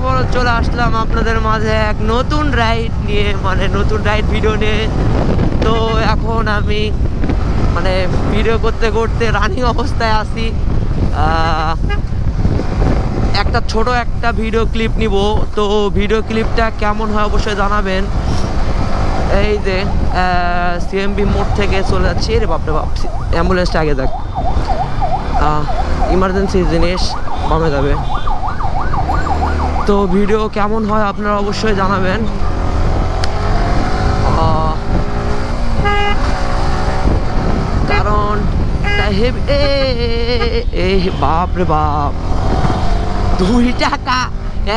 আবারও চলে আসলাম আপনাদের মাঝে এক নতুন রাইড নিয়ে, মানে নতুন রাইড ভিডিও নিয়ে। তো এখন আমি মানে ভিডিও করতে করতে রানিং অবস্থায় আছি। একটা ছোট একটা ভিডিও ক্লিপ নিব, তো ভিডিও ক্লিপটা কেমন হয় অবশ্যই জানাবেন। এই যে সিএমবি মোড় থেকে চলে যাচ্ছি। রে বাপরে বাপ, অ্যাম্বুলেন্সটা আগে দেখ, ইমার্জেন্সি জিনিস কমে যাবে। তো ভিডিও কেমন হয় আপনারা অবশ্যই জানাবেন। কারণ বাপ রে বাপ, 2 টাকা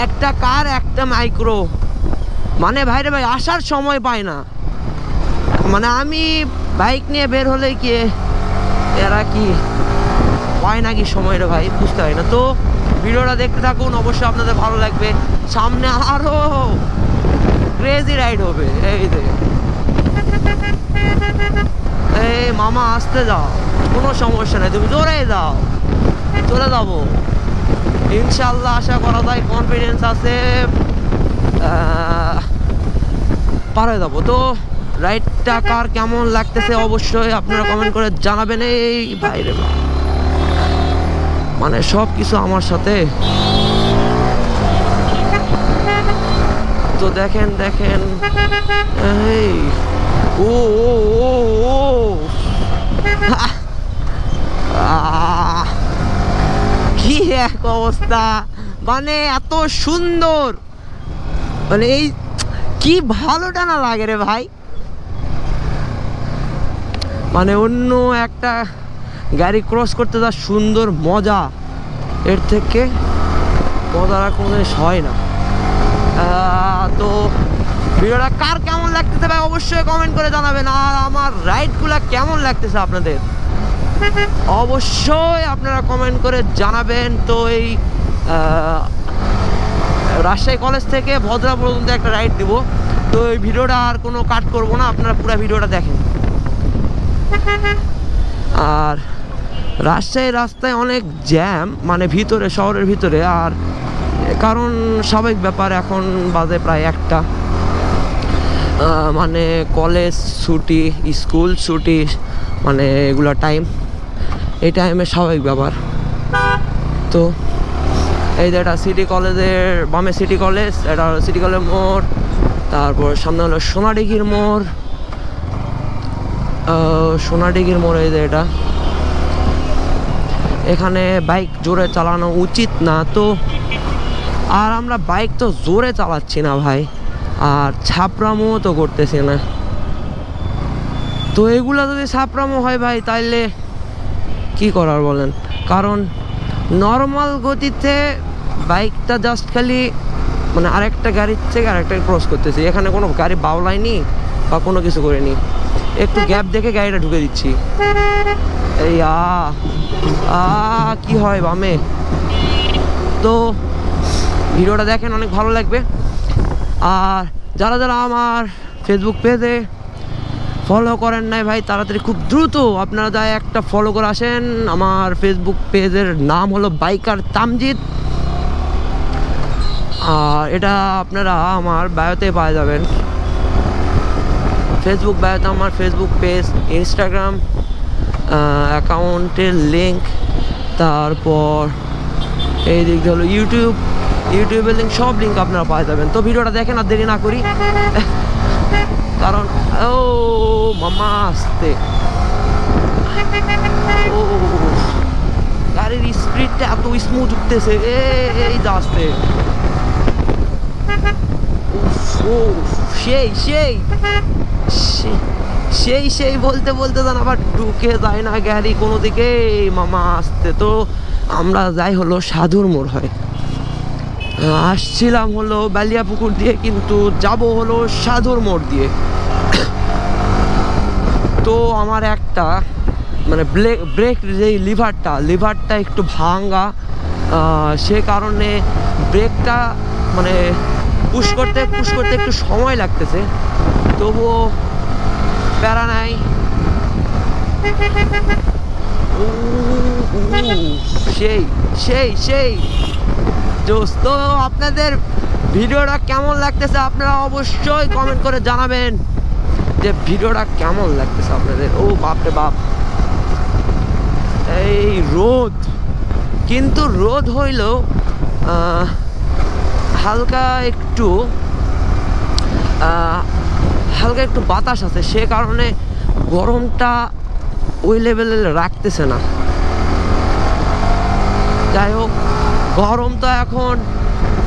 একটা কার একটা মাইক্রো, মানে ভাই রে ভাই আসার সময় পায় না। মানে আমি বাইক নিয়ে বের হলে কি এরা কি পায় নাকি সময় রে ভাই, বুঝতে হয় না। তো ভিডিওটা দেখতে থাকুন, অবশ্যই আপনাদের ভালো লাগবে। সামনে আরো ক্রেজি রাইড হবে। এই যে এই মামা আসতে যাও, কোনো সমস্যা নেই, তুমি জোরে যাও, চলে যাবো ইনশাল্লাহ। আশা করা যায়, কনফিডেন্স আছে, পার হয়ে যাবো। তো রাইডটা কার কেমন লাগতেছে অবশ্যই আপনারা কমেন্ট করে জানাবেন। এই বাইরে মানে সব কিছু আমার সাথে। তো দেখেন দেখেন, এই ও ও ও ও কি এক অবস্থা, মানে এত সুন্দর, মানে এই কি ভালোটা না লাগে রে ভাই। মানে অন্য একটা গাড়ি ক্রস করতে যা সুন্দর মজা, এর থেকে মজা আর কোনো জিনিস হয় না। তো ভিডিওটা কার কেমন লাগতেছে ভাই অবশ্যই কমেন্ট করে জানাবেন। আর আমার রাইডগুলা কেমন লাগতেছে আপনাদের অবশ্যই আপনারা কমেন্ট করে জানাবেন। তো এই রাজশাহী কলেজ থেকে ভদ্রা পর্যন্ত একটা রাইড দিব। তো এই ভিডিওটা আর কোনো কাট করব না, আপনারা পুরো ভিডিওটা দেখেন। আর রাজশাহী রাস্তায় অনেক জ্যাম, মানে ভিতরে শহরের ভিতরে, আর কারণ স্বাভাবিক ব্যাপার, এখন বাজে প্রায় 1টা, মানে কলেজ ছুটি, স্কুল ছুটি, মানে এগুলো টাইম, এই টাইমে স্বাভাবিক ব্যাপার। তো এই যে এটা সিটি কলেজের বামে সিটি কলেজ, এটা সিটি কলেজ মোড়, তারপর সামনে হলো সোনাডিঘির মোড়, সোনাডিঘির মোড়। এই যে এটা, এখানে বাইক জোরে চালানো উচিত না। তো আর আমরা বাইক তো জোরে চালাচ্ছি না ভাই, আর ছাপরামো তো করতেছি না। তো এগুলো যদি ছাপরামো হয় ভাই, তাইলে কি করার বলেন। কারণ নর্মাল গতিতে বাইকটা জাস্ট খালি মানে আরেকটা গাড়ির থেকে আরেকটা ক্রস করতেছি, এখানে কোনো গাড়ি বাউলাইনি বা কোনো কিছু করিনি, একটু গ্যাপ দেখে গাড়িটা ঢুকে দিচ্ছি। এই কি হয় বামে। তো ভিডিওটা দেখেন, অনেক ভালো লাগবে। আর যারা যারা আমার ফেসবুক পেজে ফলো করেন নাই ভাই, তাড়াতাড়ি খুব দ্রুত আপনারা যাই একটা ফলো করে আসেন। আমার ফেসবুক পেজের নাম হলো বাইকার তামজিদ, আর এটা আপনারা আমার বায়োতে পাওয়া যাবেন। ফেসবুক বায়োতে আমার ফেসবুক পেজ, ইনস্টাগ্রাম অ্যাকাউন্টের লিঙ্ক, তারপর এই দিক হলো ইউটিউবের লিঙ্ক, সব লিঙ্ক আপনারা পাওয়া যাবেন। তো ভিডিওটা দেখেন আর দেরি না করি, কারণ ও মামা আসতে, ও গাড়ির স্পিডটা এত স্মুথ উঠতেছে, এই যা আসতে, সেই সেই সেই সেই বলতে বলতে যান আবার ঢুকে যায় না গাড়ি কোনো দিকে, মামা আসতে। তো আমরা যাই হলো সাধুর মোড় হয়, আসছিলাম হলো বালিয়াপুকুর দিয়ে, কিন্তু যাব হলো সাধুর মোড় দিয়ে। তো আমার একটা মানে ব্রেক যে লিভারটা একটু ভাঙা, সে কারণে ব্রেকটা মানে পুশ করতে একটু সময় লাগতেছে, তবুও প্যারা নাই। সেই সেই সেই জোস। তো আপনাদের ভিডিওটা কেমন লাগতেছে আপনারা অবশ্যই কমেন্ট করে জানাবেন যে ভিডিওটা কেমন লাগতেছে আপনাদের। ও বাপরে বাপ, এই রোদ, কিন্তু রোদ হইলেও হালকা একটু বাতাস আছে, সে কারণে গরমটা ওই লেভেলে রাখতেছে না। যাই হোক, গরম তো এখন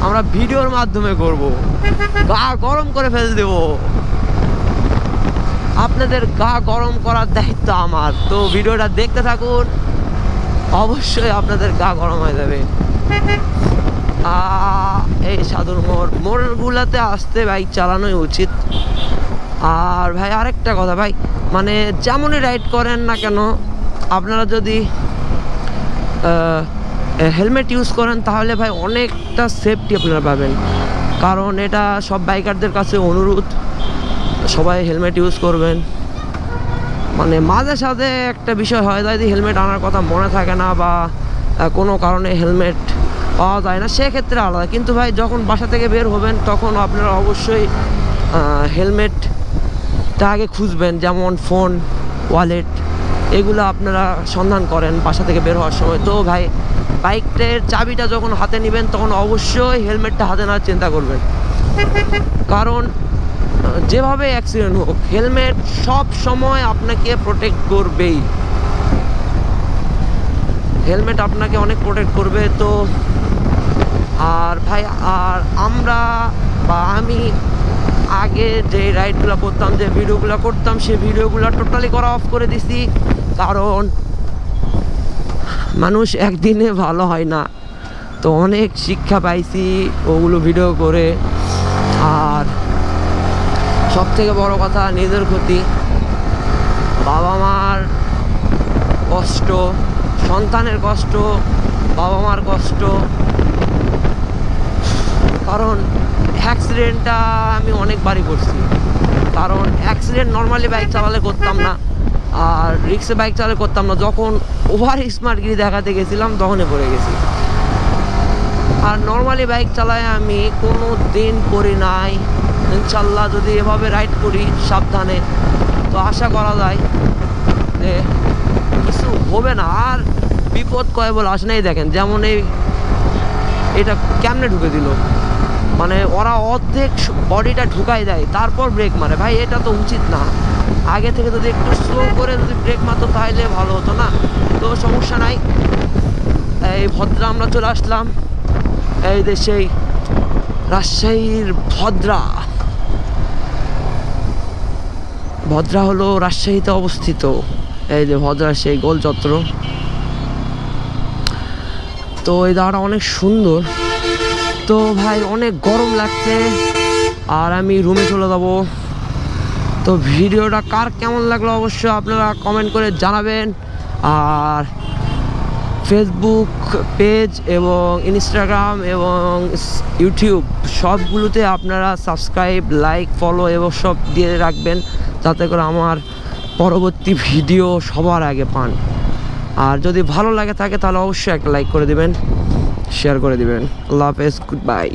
আমরা ভিডিওর মাধ্যমে করব, গা গরম করে ফেল দেব। আপনাদের গা গরম করার দায়িত্ব আমার। তো ভিডিওটা দেখতে থাকুন, অবশ্যই আপনাদের গা গরম হয়ে যাবে। এই সাধুর মোড়গুলোতে আসতে বাইক চালানোই উচিত। আর ভাই আরেকটা কথা ভাই, মানে যেমনই রাইড করেন না কেন, আপনারা যদি হেলমেট ইউজ করেন তাহলে ভাই অনেকটা সেফটি আপনারা পাবেন। কারণ এটা সব বাইকারদের কাছে অনুরোধ, সবাই হেলমেট ইউজ করবেন। মানে মাঝে সাঝে একটা বিষয় হয় যদি হেলমেট আনার কথা মনে থাকে না বা কোনো কারণে হেলমেট পাওয়া যায় না, সেক্ষেত্রে আলাদা। কিন্তু ভাই যখন বাসা থেকে বের হবেন তখন আপনারা অবশ্যই হেলমেটটা আগে খুঁজবেন, যেমন ফোন, ওয়ালেট, এগুলো আপনারা সন্ধান করেন বাসা থেকে বের হওয়ার সময়। তো ভাই বাইকের চাবিটা যখন হাতে নেবেন তখন অবশ্যই হেলমেটটা হাতে নেওয়ার চিন্তা করবেন। কারণ যেভাবে অ্যাক্সিডেন্ট হোক, হেলমেট সব সময় আপনাকে প্রোটেক্ট করবেই। হেলমেট আপনাকে অনেক প্রোটেক্ট করবে। তো আর ভাই আমরা বা আমি আগে যে রাইডগুলো করতাম, যে ভিডিওগুলো করতাম, সেই ভিডিওগুলো টোটালি করা অফ করে দিছি। কারণ মানুষ একদিনে ভালো হয় না, তো অনেক শিক্ষা পাইছি ওগুলো ভিডিও করে। আর সব থেকে বড় কথা নিজের ক্ষতি, বাবা মার কষ্ট, সন্তানের কষ্ট, বাবা মার কষ্ট। কারণ অ্যাক্সিডেন্টটা আমি অনেকবারই করছি। কারণ অ্যাক্সিডেন্ট নর্মালি বাইক চালালে করতাম না, আর রিক্সে বাইক চালালে করতাম না। যখন ওভার স্মার্টগিরি দেখাতে গেছিলাম তখনই পড়ে গেছি। আর নর্মালি বাইক চালায় আমি কোনো দিন করি নাই। ইনশাল্লাহ যদি এভাবে রাইড করি সাবধানে, তো আশা করা যায় যে কিছু হবে না। আর বিপদ কয় বলে আসে নাই। দেখেন যেমন এটা কেমনে ঢুকে দিল, মানে ওরা অর্ধেক বডিটা ঢুকাই দেয় তারপর ব্রেক মারে। ভাই এটা তো উচিত না। আগে থেকে যদি একটু স্লো করে যদি ব্রেক মারতো তাহলে ভালো হতো না। তো সমস্যা নাই, এই ভদ্রা আমরা চলে আসলাম। এই দেশেই রাজশাহীর ভদ্রা হলো রাজশাহীতে অবস্থিত। এই যে ভদ্রা সেই গোল চত্বর। তো এই জায়গাটা অনেক সুন্দর। তো ভাই অনেক গরম লাগছে আর আমি রুমে চলে যাব। তো ভিডিওটা কার কেমন লাগলো অবশ্যই আপনারা কমেন্ট করে জানাবেন। আর ফেসবুক পেজ এবং ইনস্টাগ্রাম এবং ইউটিউব সবগুলোতে আপনারা সাবস্ক্রাইব, লাইক, ফলো এবং সব দিয়ে রাখবেন, যাতে করে আমার পরবর্তী ভিডিও সবার আগে পান। আর যদি ভালো লাগে থাকে তাহলে অবশ্যই একটা লাইক করে দিবেন, শেয়ার করে দিবেন। আল্লাহ হাফেজ, গুড বাই।